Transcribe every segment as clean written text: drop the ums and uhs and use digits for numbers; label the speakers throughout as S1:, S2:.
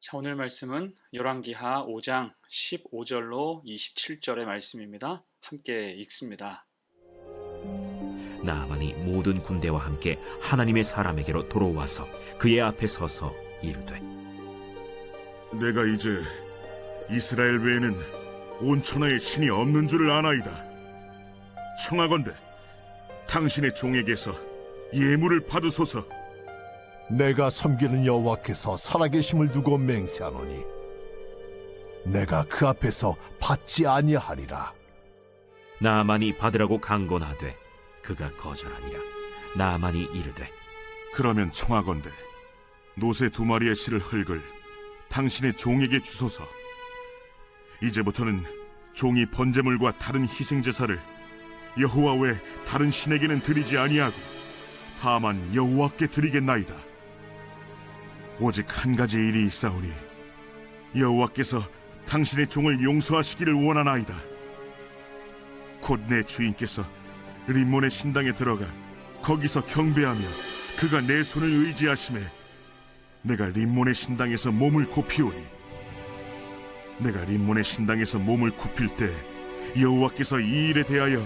S1: 자, 오늘 말씀은 열왕기하 5장 15절로 27절의 말씀입니다. 함께 읽습니다.
S2: 나아만이 모든 군대와 함께 하나님의 사람에게로 돌아와서 그의 앞에 서서 이르되,
S3: 내가 이제 이스라엘 외에는 온 천하에 신이 없는 줄을 아나이다. 청하건대 당신의 종에게서 예물을 받으소서.
S4: 내가 섬기는 여호와께서 살아계심을 두고 맹세하노니 내가 그 앞에서 받지 아니하리라.
S2: 나아만이 받으라고 강권하되 그가 거절하니라. 나아만이 이르되,
S3: 그러면 청하건대 노새 2마리의 실을 흙을 당신의 종에게 주소서. 이제부터는 종이 번제물과 다른 희생제사를 여호와 외 다른 신에게는 드리지 아니하고 다만 여호와께 드리겠나이다. 오직 한 가지 일이 있사오니 여호와께서 당신의 종을 용서하시기를 원하나이다. 곧 내 주인께서 림몬의 신당에 들어가 거기서 경배하며 그가 내 손을 의지하심에 내가 림몬의 신당에서 몸을 굽히오니 내가 림몬의 신당에서 몸을 굽힐 때 여호와께서 이 일에 대하여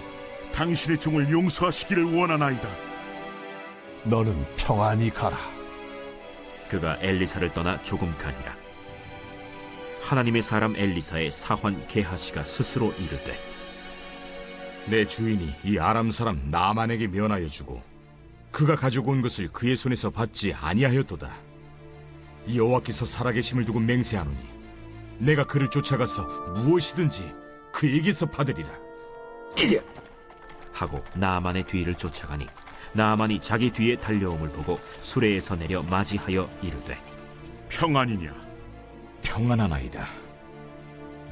S3: 당신의 종을 용서하시기를 원하나이다.
S4: 너는 평안히 가라.
S2: 그가 엘리사를 떠나 조금 가니라. 하나님의 사람 엘리사의 사환 게하시가 스스로 이르되,
S5: 내 주인이 이 아람 사람 나아만에게 면하여 주고 그가 가지고 온 것을 그의 손에서 받지 아니하였도다. 이 여호와께서 살아계심을 두고 맹세하노니 내가 그를 쫓아가서 무엇이든지 그에게서 받으리라.
S2: 하고 나아만의 뒤를 쫓아가니 나아만이 자기 뒤에 달려옴을 보고 수레에서 내려 맞이하여 이르되,
S3: 평안이냐?
S5: 평안하나이다.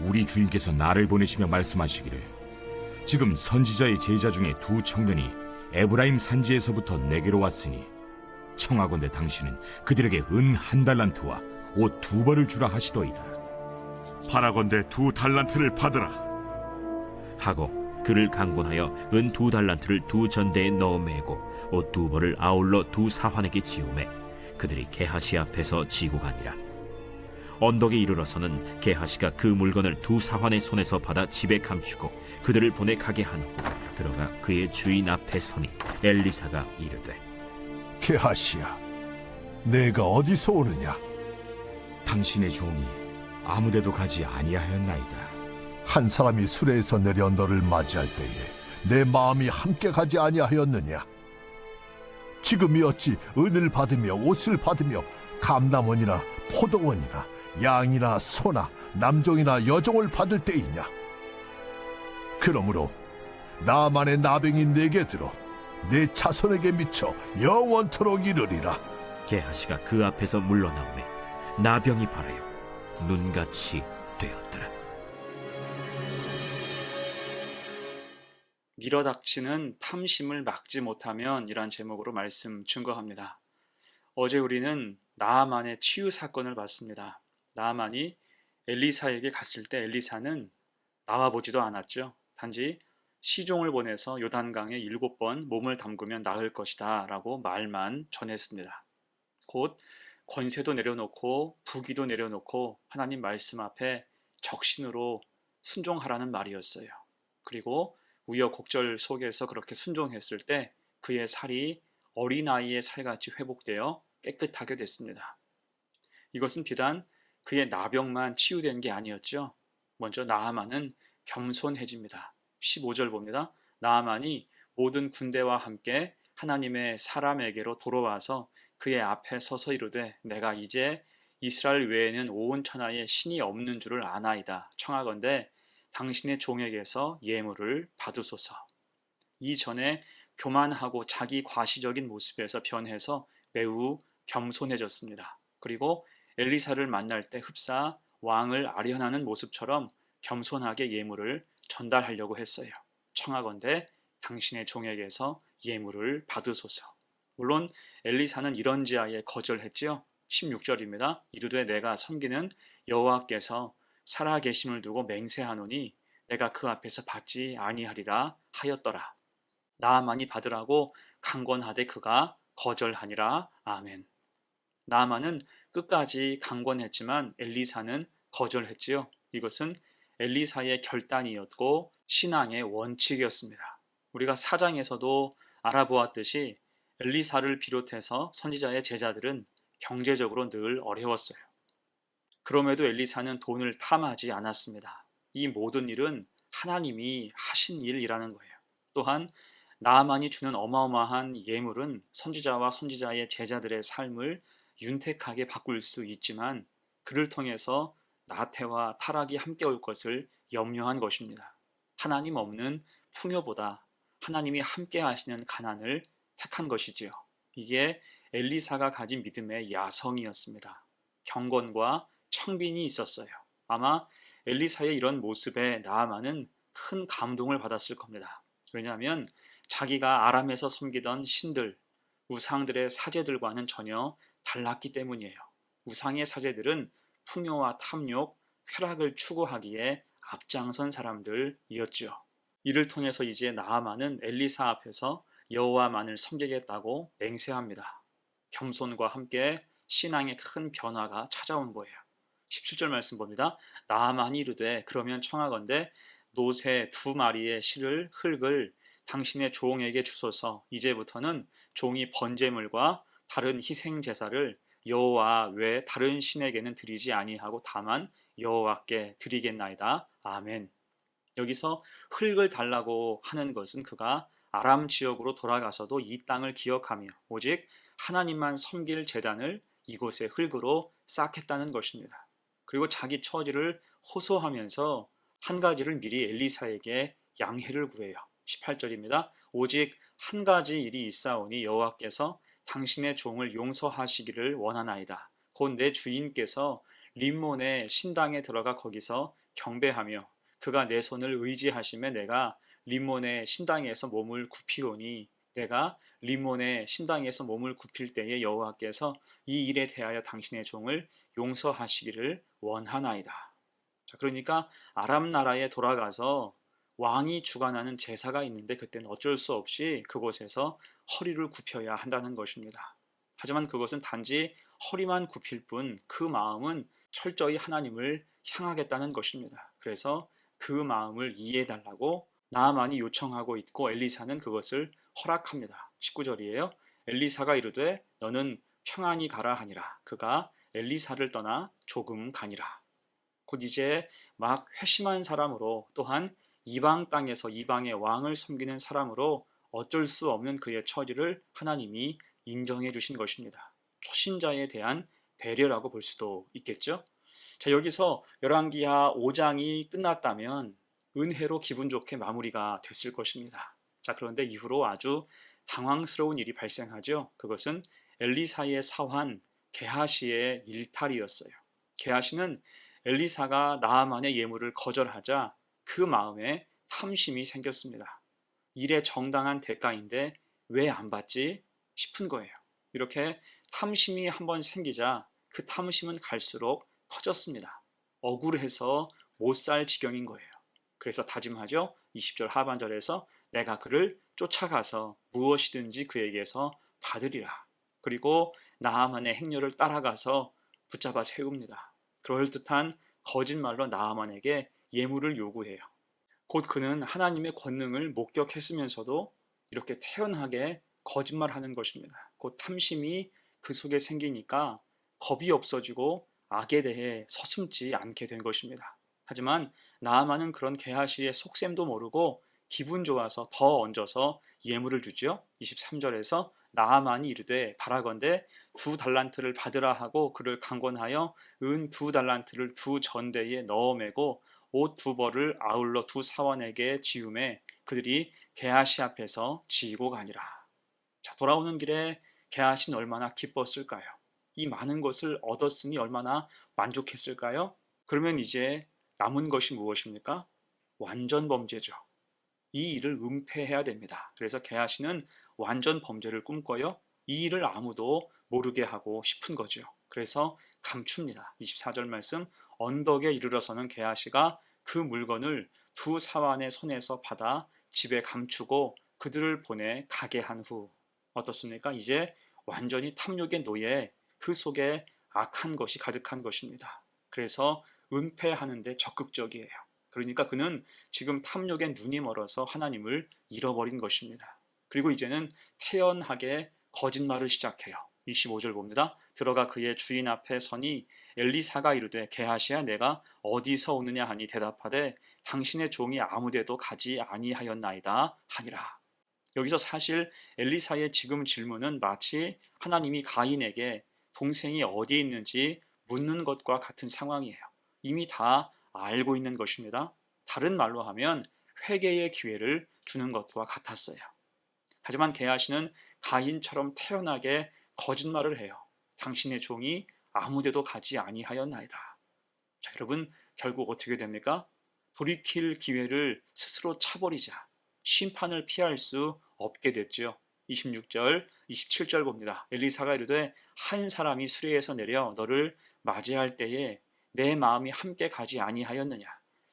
S5: 우리 주인께서 나를 보내시며 말씀하시기를, 지금 선지자의 제자 중에 2 청년이 에브라임 산지에서부터 내게로 왔으니 청하건대 당신은 그들에게 은 1달란트와 옷 2벌을 주라 하시더이다.
S3: 바라건대 2달란트를 받으라.
S2: 하고 그를 강권하여 은 2달란트를 2 전대에 넣어 매고 옷 2벌을 아울러 2 사환에게 지우매 그들이 게하시 앞에서 지고 가니라. 언덕에 이르러서는 게하시가 그 물건을 2 사환의 손에서 받아 집에 감추고 그들을 보내 가게 한 후 들어가 그의 주인 앞에 서니 엘리사가 이르되,
S4: 게하시야, 내가 어디서 오느냐?
S5: 당신의 종이 아무데도 가지 아니하였나이다.
S4: 한 사람이 수레에서 내려 너를 맞이할 때에 내 마음이 함께 가지 아니하였느냐? 지금이 어찌 은을 받으며 옷을 받으며 감남원이나 포도원이나 양이나 소나 남종이나 여종을 받을 때이냐? 그러므로 나만의 나병이 내게 들어 내 자손에게 미쳐 영원토록 이르리라.
S2: 게하시가 그 앞에서 물러나오매 나병이 발하여 눈같이 되었더라.
S1: 밀어닥치는 탐심을 막지 못하면, 이란 제목으로 말씀 증거합니다. 어제 우리는 나아만의 치유 사건을 봤습니다. 나아만이 엘리사에게 갔을 때 엘리사는 나와보지도 않았죠. 단지 시종을 보내서 요단강에 7번 몸을 담그면 나을 것이다 라고 말만 전했습니다. 곧 권세도 내려놓고 부귀도 내려놓고 하나님 말씀 앞에 적신으로 순종하라는 말이었어요. 그리고 우여곡절 속에서 그렇게 순종했을 때 그의 살이 어린아이의 살같이 회복되어 깨끗하게 됐습니다. 이것은 비단 그의 나병만 치유된 게 아니었죠. 먼저 나아만은 겸손해집니다. 15절 봅니다. 나아만이 모든 군대와 함께 하나님의 사람에게로 돌아와서 그의 앞에 서서 이르되, 내가 이제 이스라엘 외에는 온 천하에 신이 없는 줄을 아나이다. 청하건대 당신의 종에게서 예물을 받으소서. 이전에 교만하고 자기 과시적인 모습에서 변해서 매우 겸손해졌습니다. 그리고 엘리사를 만날 때 흡사 왕을 아련하는 모습처럼 겸손하게 예물을 전달하려고 했어요. 청하건대 당신의 종에게서 예물을 받으소서. 물론 엘리사는 이런지하에 거절했지요. 16절입니다. 이르되 내가 섬기는 여호와께서 살아계심을 두고 맹세하노니 내가 그 앞에서 받지 아니하리라 하였더라. 나아만이 받으라고 강권하되 그가 거절하니라. 아멘. 나아만은 끝까지 강권했지만 엘리사는 거절했지요. 이것은 엘리사의 결단이었고 신앙의 원칙이었습니다. 우리가 사장에서도 알아보았듯이 엘리사를 비롯해서 선지자의 제자들은 경제적으로 늘 어려웠어요. 그럼에도 엘리사는 돈을 탐하지 않았습니다. 이 모든 일은 하나님이 하신 일이라는 거예요. 또한 나아만이 주는 어마어마한 예물은 선지자와 선지자의 제자들의 삶을 윤택하게 바꿀 수 있지만 그를 통해서 나태와 타락이 함께 올 것을 염려한 것입니다. 하나님 없는 풍요보다 하나님이 함께 하시는 가난을 택한 것이지요. 이게 엘리사가 가진 믿음의 야성이었습니다. 경건과 청빈이 있었어요. 아마 엘리사의 이런 모습에 나아만은 큰 감동을 받았을 겁니다. 왜냐하면 자기가 아람에서 섬기던 신들, 우상들의 사제들과는 전혀 달랐기 때문이에요. 우상의 사제들은 풍요와 탐욕, 쾌락을 추구하기에 앞장선 사람들이었죠. 이를 통해서 이제 나아만은 엘리사 앞에서 여호와만을 섬기겠다고 맹세합니다. 겸손과 함께 신앙의 큰 변화가 찾아온 거예요. 17절 말씀 봅니다. 나아만이 이르되 그러면 청하건대 노새 2마리의 흙을 당신의 종에게 주소서. 이제부터는 종이 번제물과 다른 희생 제사를 여호와 외 다른 신에게는 드리지 아니하고 다만 여호와께 드리겠나이다. 아멘. 여기서 흙을 달라고 하는 것은 그가 아람 지역으로 돌아가서도 이 땅을 기억하며 오직 하나님만 섬길 제단을 이곳의 흙으로 쌓겠다는 것입니다. 그리고 자기 처지를 호소하면서 한 가지를 미리 엘리사에게 양해를 구해요. 18절입니다. 오직 한 가지 일이 있사오니 여호와께서 당신의 종을 용서하시기를 원하나이다. 곧 내 주인께서 림몬의 신당에 들어가 거기서 경배하며 그가 내 손을 의지하심에 내가 림몬의 신당에서 몸을 굽히오니 내가 림몬의 신당에서 몸을 굽힐 때에 여호와께서 이 일에 대하여 당신의 종을 용서하시기를 원하나이다. 자, 그러니까 아람 나라에 돌아가서 왕이 주관하는 제사가 있는데 그때는 어쩔 수 없이 그곳에서 허리를 굽혀야 한다는 것입니다. 하지만 그것은 단지 허리만 굽힐 뿐 그 마음은 철저히 하나님을 향하겠다는 것입니다. 그래서 그 마음을 이해해달라고 나아만이 요청하고 있고 엘리사는 그것을 허락합니다. 19절이에요. 엘리사가 이르되 너는 평안히 가라 하니라. 그가 엘리사를 떠나 조금 가니라. 곧 이제 막 회심한 사람으로 또한 이방 땅에서 이방의 왕을 섬기는 사람으로 어쩔 수 없는 그의 처지를 하나님이 인정해 주신 것입니다. 초신자에 대한 배려라고 볼 수도 있겠죠. 자, 여기서 열왕기하 5장이 끝났다면 은혜로 기분 좋게 마무리가 됐을 것입니다. 자, 그런데 이후로 아주 당황스러운 일이 발생하죠. 그것은 엘리사의 사환 게하시의 일탈이었어요. 게하시는 엘리사가 나아만의 예물을 거절하자 그 마음에 탐심이 생겼습니다. 일의 정당한 대가인데 왜 안 받지 싶은 거예요. 이렇게 탐심이 한번 생기자 그 탐심은 갈수록 커졌습니다. 억울해서 못 살 지경인 거예요. 그래서 다짐하죠. 20절 하반절에서 내가 그를 쫓아가서 무엇이든지 그에게서 받으리라. 그리고 나아만의 행렬을 따라가서 붙잡아 세웁니다. 그럴듯한 거짓말로 나아만에게 예물을 요구해요. 곧 그는 하나님의 권능을 목격했으면서도 이렇게 태연하게 거짓말하는 것입니다. 곧 탐심이 그 속에 생기니까 겁이 없어지고 악에 대해 서슴지 않게 된 것입니다. 하지만 나아만은 그런 게하시의 속셈도 모르고 기분 좋아서 더 얹어서 예물을 주죠. 23절에서 나아만이 이르되 바라건대 2달란트를 받으라 하고 그를 강권하여 은 2달란트를 2전대에 넣어 매고 옷 2벌을 아울러 2사원에게 지우매 그들이 게하시 앞에서 지고 가니라. 자, 돌아오는 길에 게하시는 얼마나 기뻤을까요? 이 많은 것을 얻었으니 얼마나 만족했을까요? 그러면 이제 남은 것이 무엇입니까? 완전 범죄죠. 이 일을 은폐해야 됩니다. 그래서 게하시는 완전 범죄를 꿈꿔요. 이 일을 아무도 모르게 하고 싶은 거죠. 그래서 감춥니다. 24절 말씀 언덕에 이르러서는 게하시가 그 물건을 2사환의 손에서 받아 집에 감추고 그들을 보내 가게 한 후 어떻습니까? 이제 완전히 탐욕의 노예 그 속에 악한 것이 가득한 것입니다. 그래서 은폐하는 데 적극적이에요. 그러니까 그는 지금 탐욕에 눈이 멀어서 하나님을 잃어버린 것입니다. 그리고 이제는 태연하게 거짓말을 시작해요. 25절 봅니다. 들어가 그의 주인 앞에 서니 엘리사가 이르되 게하시야 내가 어디서 오느냐 하니 대답하되 당신의 종이 아무데도 가지 아니하였나이다 하니라. 여기서 사실 엘리사의 지금 질문은 마치 하나님이 가인에게 동생이 어디에 있는지 묻는 것과 같은 상황이에요. 이미 다 알고 있는 것입니다. 다른 말로 하면 회개의 기회를 주는 것과 같았어요. 하지만 게하시는 가인처럼 태연하게 거짓말을 해요. 당신의 종이 아무데도 가지 아니하였나이다. 자, 여러분 결국 어떻게 됩니까? 돌이킬 기회를 스스로 차버리자 심판을 피할 수 없게 됐죠. 26절, 27절 봅니다. 엘리사가 이르되 한 사람이 수레에서 내려 너를 맞이할 때에 내 마음이 함께 가지 아니하였느냐.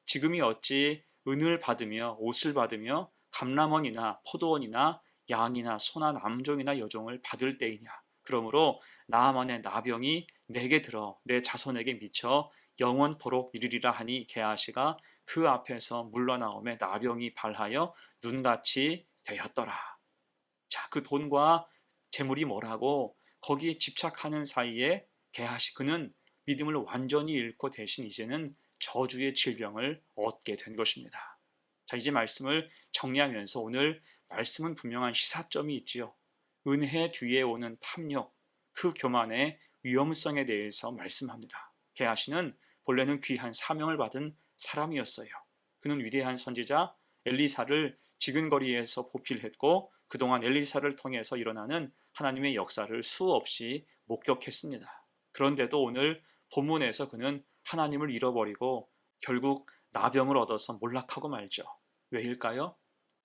S1: 지금이 어찌 은을 받으며 옷을 받으며 감람원이나 포도원이나 양이나 소나 남종이나 여종을 받을 때이냐. 그러므로 나아만의 나병이 내게 들어 내 자손에게 미쳐 영원토록 이르리라 하니 게하시가 그 앞에서 물러나오매 나병이 발하여 눈같이 되었더라. 자, 그 돈과 재물이 뭐라고 거기에 집착하는 사이에 게하시 그는 믿음을 완전히 잃고 대신 이제는 저주의 질병을 얻게 된 것입니다. 자, 이제 말씀을 정리하면서 오늘 말씀은 분명한 시사점이 있지요. 은혜 뒤에 오는 탐욕, 그 교만의 위험성에 대해서 말씀합니다. 게하시는 본래는 귀한 사명을 받은 사람이었어요. 그는 위대한 선지자 엘리사를 지근거리에서 보필했고 그동안 엘리사를 통해서 일어나는 하나님의 역사를 수없이 목격했습니다. 그런데도 오늘 본문에서 그는 하나님을 잃어버리고 결국 나병을 얻어서 몰락하고 말죠. 왜일까요?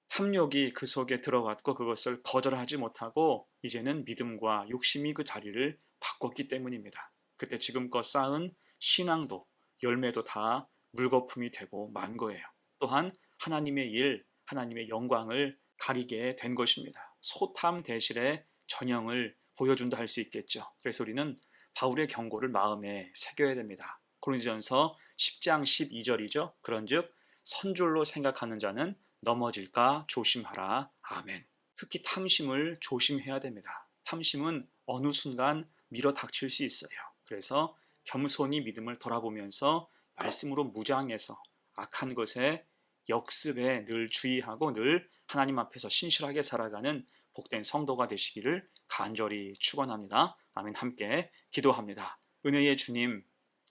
S1: 탐욕이 그 속에 들어갔고 그것을 거절하지 못하고 이제는 믿음과 욕심이 그 자리를 바꿨기 때문입니다. 그때 지금껏 쌓은 신앙도 열매도 다 물거품이 되고 만 거예요. 또한 하나님의 일, 하나님의 영광을 가리게 된 것입니다. 소탐 대실의 전형을 보여준다 할 수 있겠죠. 그래서 우리는 바울의 경고를 마음에 새겨야 됩니다. 고린도전서 10장 12절이죠. 그런즉 선줄로 생각하는 자는 넘어질까 조심하라. 아멘. 특히 탐심을 조심해야 됩니다. 탐심은 어느 순간 밀어 닥칠 수 있어요. 그래서 겸손히 믿음을 돌아보면서 말씀으로 무장해서 악한 것에 역습에 늘 주의하고 늘 하나님 앞에서 신실하게 살아가는 복된 성도가 되시기를 간절히 축원합니다. 아멘. 함께 기도합니다. 은혜의 주님,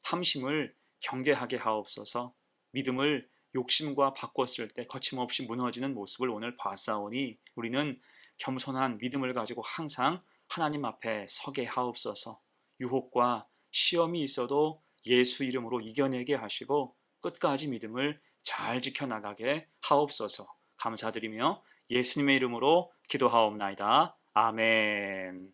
S1: 탐심을 경계하게 하옵소서. 믿음을 욕심과 바꿨을 때 거침없이 무너지는 모습을 오늘 봤사오니 우리는 겸손한 믿음을 가지고 항상 하나님 앞에 서게 하옵소서. 유혹과 시험이 있어도 예수 이름으로 이겨내게 하시고 끝까지 믿음을 잘 지켜나가게 하옵소서. 감사드리며 예수님의 이름으로 기도하옵나이다. 아멘.